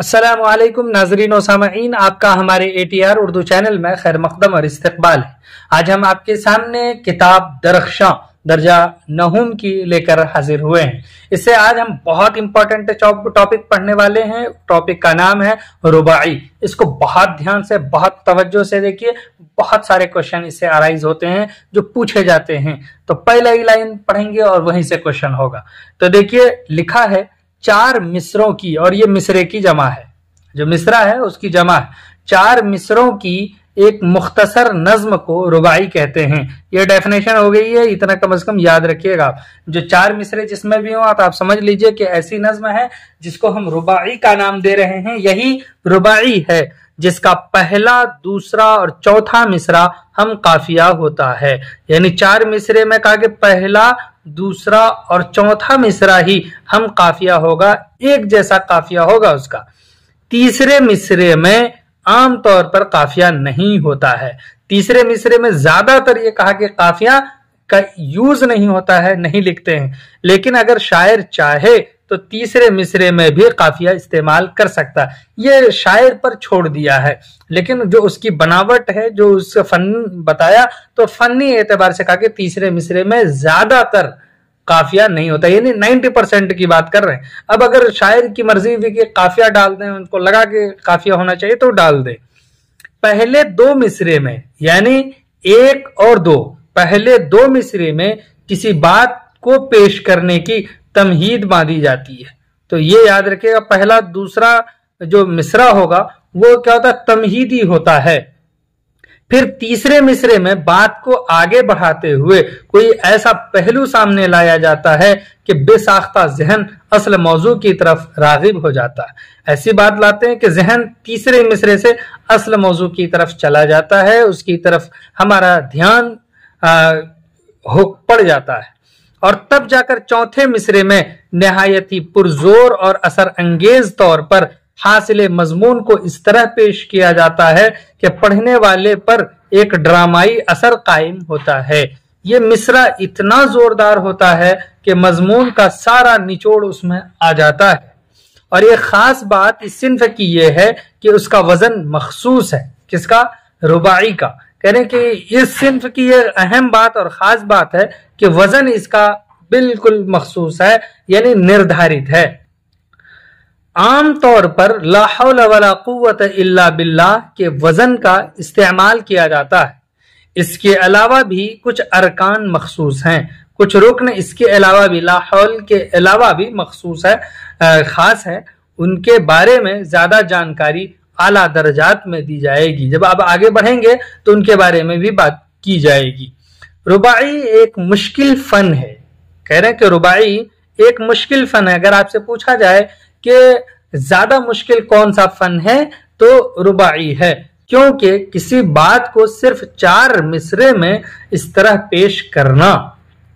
अस्सलाम वालेकुम नाजरीन और सामईन, आपका हमारे ATR उर्दू चैनल में खैर मकदम और इस्तकबाल है। आज हम आपके सामने किताब दरख्शां दर्जा नहुम की लेकर हाजिर हुए हैं। इससे आज हम बहुत इंपॉर्टेंट टॉपिक पढ़ने वाले हैं। टॉपिक का नाम है रुबाई। इसको बहुत ध्यान से, बहुत तवज्जो से देखिए। बहुत सारे क्वेश्चन इससे अराइज होते हैं जो पूछे जाते हैं। तो पहले ही लाइन पढ़ेंगे और वहीं से क्वेश्चन होगा। तो देखिए, लिखा है 4 मिसरों की, और ये मिसरे की जमा है, जो मिसरा है उसकी जमा है। 4 मिसरों की एक मुख्तसर नज्म को रुबाई कहते हैं। ये डेफिनेशन हो गई है, इतना कम से कम याद रखिएगा आप। जो 4 मिसरे जिसमें भी हो आप समझ लीजिए कि ऐसी नज्म है जिसको हम रुबाई का नाम दे रहे हैं। यही रुबाई है जिसका पहला, दूसरा और चौथा मिसरा हम काफिया होता है। यानी 4 मिसरे में कहा कि पहला, दूसरा और चौथा मिसरा ही हम काफिया होगा, एक जैसा काफिया होगा उसका। तीसरे मिसरे में आमतौर पर काफिया नहीं होता है। तीसरे मिसरे में ज्यादातर ये कहा कि काफिया का यूज नहीं होता है, नहीं लिखते हैं। लेकिन अगर शायर चाहे तो तीसरे मिसरे में भी काफिया इस्तेमाल कर सकता है। ये शायर पर छोड़ दिया है, लेकिन जो उसकी बनावट है, जो उसका फन बताया, तो फनी एतबार से कहा कि तीसरे मिसरे में ज्यादातर काफिया नहीं होता, यानी 90% की बात कर रहे हैं। अब अगर शायर की मर्जी भी कि काफिया डाल दें, उनको लगा कि काफिया होना चाहिए तो डाल दे। पहले 2 मिसरे में, यानी 1 और 2, पहले 2 मिसरे में किसी बात को पेश करने की तमहीद बांधी जाती है। तो ये याद रखिएगा, पहला दूसरा जो मिसरा होगा वो क्या होता है, तमहीदी होता है। फिर तीसरे मिसरे में बात को आगे बढ़ाते हुए कोई ऐसा पहलू सामने लाया जाता है कि बेसाख्ता जहन असल मौजू की तरफ रागिब हो जाता है। ऐसी बात लाते हैं कि जहन तीसरे मिसरे से असल मौजू की तरफ चला जाता है, उसकी तरफ हमारा ध्यान पड़ जाता है। और तब जाकर चौथे मिसरे में निहायत ही पुरजोर और असर अंगेज तौर पर हासिले मजमून को इस तरह पेश किया जाता है कि पढ़ने वाले पर एक ड्रामाई असर कायम होता है। ये मिसरा इतना जोरदार होता है कि मजमून का सारा निचोड़ उसमें आ जाता है। और ये खास बात इस सिन्फ की ये है कि उसका वजन मखसूस है। किसका? रुबाई का। कह रहे हैं कि इस सिन्फ की ये अहम बात और खास बात है कि वजन इसका बिल्कुल मखसूस है, यानी निर्धारित है। आम तौर पर ला हौला वला कुव्वत इल्ला बिल्लाह के वजन का इस्तेमाल किया जाता है। इसके अलावा भी कुछ अरकान मखसूस हैं, कुछ रुकन इसके अलावा भी, ला हौल के अलावा भी मखसूस है, खास है। उनके बारे में ज्यादा जानकारी आला दर्जात में दी जाएगी। जब आप आगे बढ़ेंगे तो उनके बारे में भी बात की जाएगी। रुबाई एक मुश्किल फन है। कह रहे हैं कि रुबाई एक मुश्किल फन है। अगर आपसे पूछा जाए कि ज्यादा मुश्किल कौन सा फन है, तो रुबाई है। क्योंकि किसी बात को सिर्फ 4 मिसरे में इस तरह पेश करना,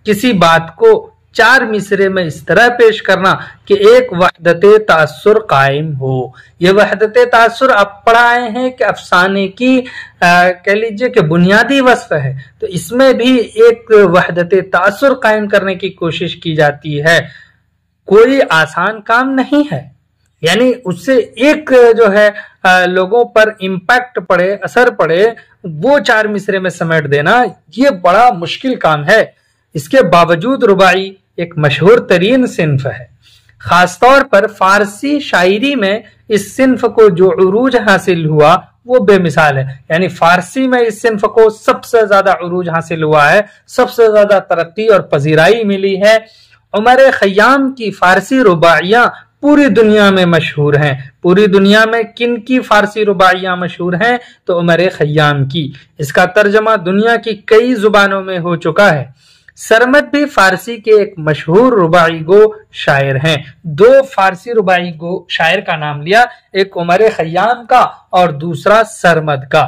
किसी बात को 4 मिसरे में इस तरह पेश करना कि एक वहदते तासुर कायम हो। ये वहदते तासुर आप पढ़ाए हैं कि अफसाने की कह लीजिए कि बुनियादी वस्फ है। तो इसमें भी एक वहदते तासुर कायम करने की कोशिश की जाती है। कोई आसान काम नहीं है, यानी उससे एक जो है लोगों पर इम्पैक्ट पड़े, असर पड़े, वो 4 मिसरे में समेट देना, ये बड़ा मुश्किल काम है। इसके बावजूद रुबाई एक मशहूर तरीन सिन्फ है। खासतौर पर फारसी शायरी में इस सिन्फ को जो उरूज हासिल हुआ वो बेमिसाल है। यानी फारसी में इस सिन्फ को सबसे ज्यादा उरूज हासिल हुआ है, सबसे ज्यादा तरक्की और पजीराई मिली है। उमर खय्याम की फारसी रुबाइयां पूरी दुनिया में मशहूर हैं। पूरी दुनिया में किन की फारसी रुबाइयां मशहूर हैं? तो उमर खय्याम की। इसका तर्जमा दुनिया की कई जुबानों में हो चुका है। सरमद भी फारसी के एक मशहूर रुबाई गो शायर हैं। 2 फारसी रुबाई गो शायर का नाम लिया, एक उमर खय्याम का और दूसरा सरमद का।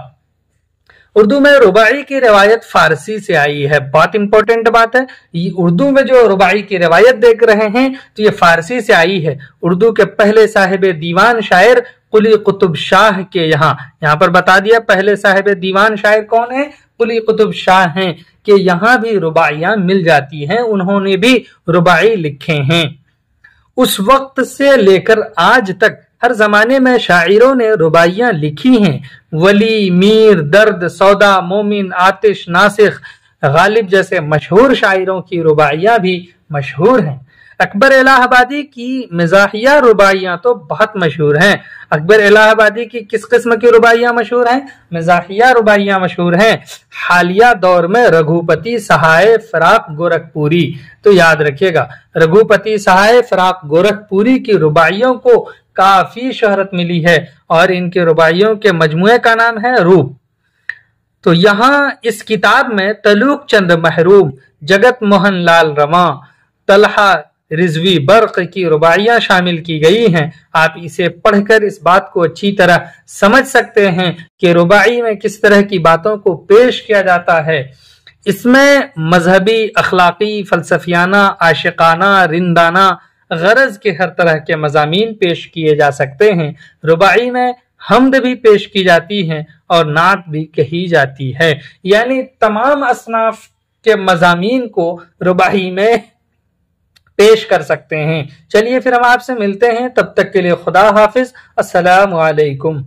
उर्दू में रुबाई की रिवायत फारसी से आई है। बहुत इंपॉर्टेंट बात है, ये उर्दू में जो रुबाई की रिवायत देख रहे हैं तो ये फारसी से आई है। उर्दू के पहले साहिब दीवान शायर कुली कुतुब शाह के यहाँ पर बता दिया, पहले साहिब दीवान शायर कौन है? कुली कुतुब शाह हैं, कि यहाँ भी रुबाइयां मिल जाती हैं। उन्होंने भी रुबाई लिखे हैं। उस वक्त से लेकर आज तक ہر زمانے میں شاعروں نے رباعیاں لکھی ہیں۔ ولی، میر، درد، سودا، مومن، آتش، ناسخ، غالب جیسے مشہور شاعروں کی رباعیاں بھی مشہور ہیں۔ اکبر الہ آبادی کی مزاحیہ رباعیاں تو بہت مشہور ہیں۔ اکبر الہ آبادی کی کس قسم کی رباعیاں مشہور ہیں؟ مزاحیہ رباعیاں مشہور ہیں۔ حالیہ دور میں رگھوپتی سہائے فراق گورکھپوری، تو یاد رکھیے گا، رگھوپتی سہائے فراق گورکھپوری کی رباعیوں کو کافی شہرت ملی ہے، اور ان کی رباعیوں کے مجموعے کا نام ہے روپ۔ تو یہاں اس کتاب میں تلوک چند محروم، جگت موہن لال رواں، طلحہ رضوی برق کی رباعیاں شامل کی گئی ہیں۔ آپ اسے پڑھ کر اس بات کو اچھی طرح سمجھ سکتے ہیں کہ رباعی میں کس طرح کی باتوں کو پیش کیا جاتا ہے۔ اس میں مذہبی، اخلاقی، فلسفیانہ، عاشقانہ، رندانہ، غرض کے ہر طرح کے مضامین پیش کیے جا سکتے ہیں۔ رباعی میں حمد بھی پیش کی جاتی ہے اور نعت بھی کہی جاتی ہے، یعنی تمام اصناف کے مضامین کو رباعی میں پیش کر سکتے ہیں۔ چلیے پھر ہم آپ سے ملتے ہیں، تب تک کے لیے خدا حافظ، السلام علیکم۔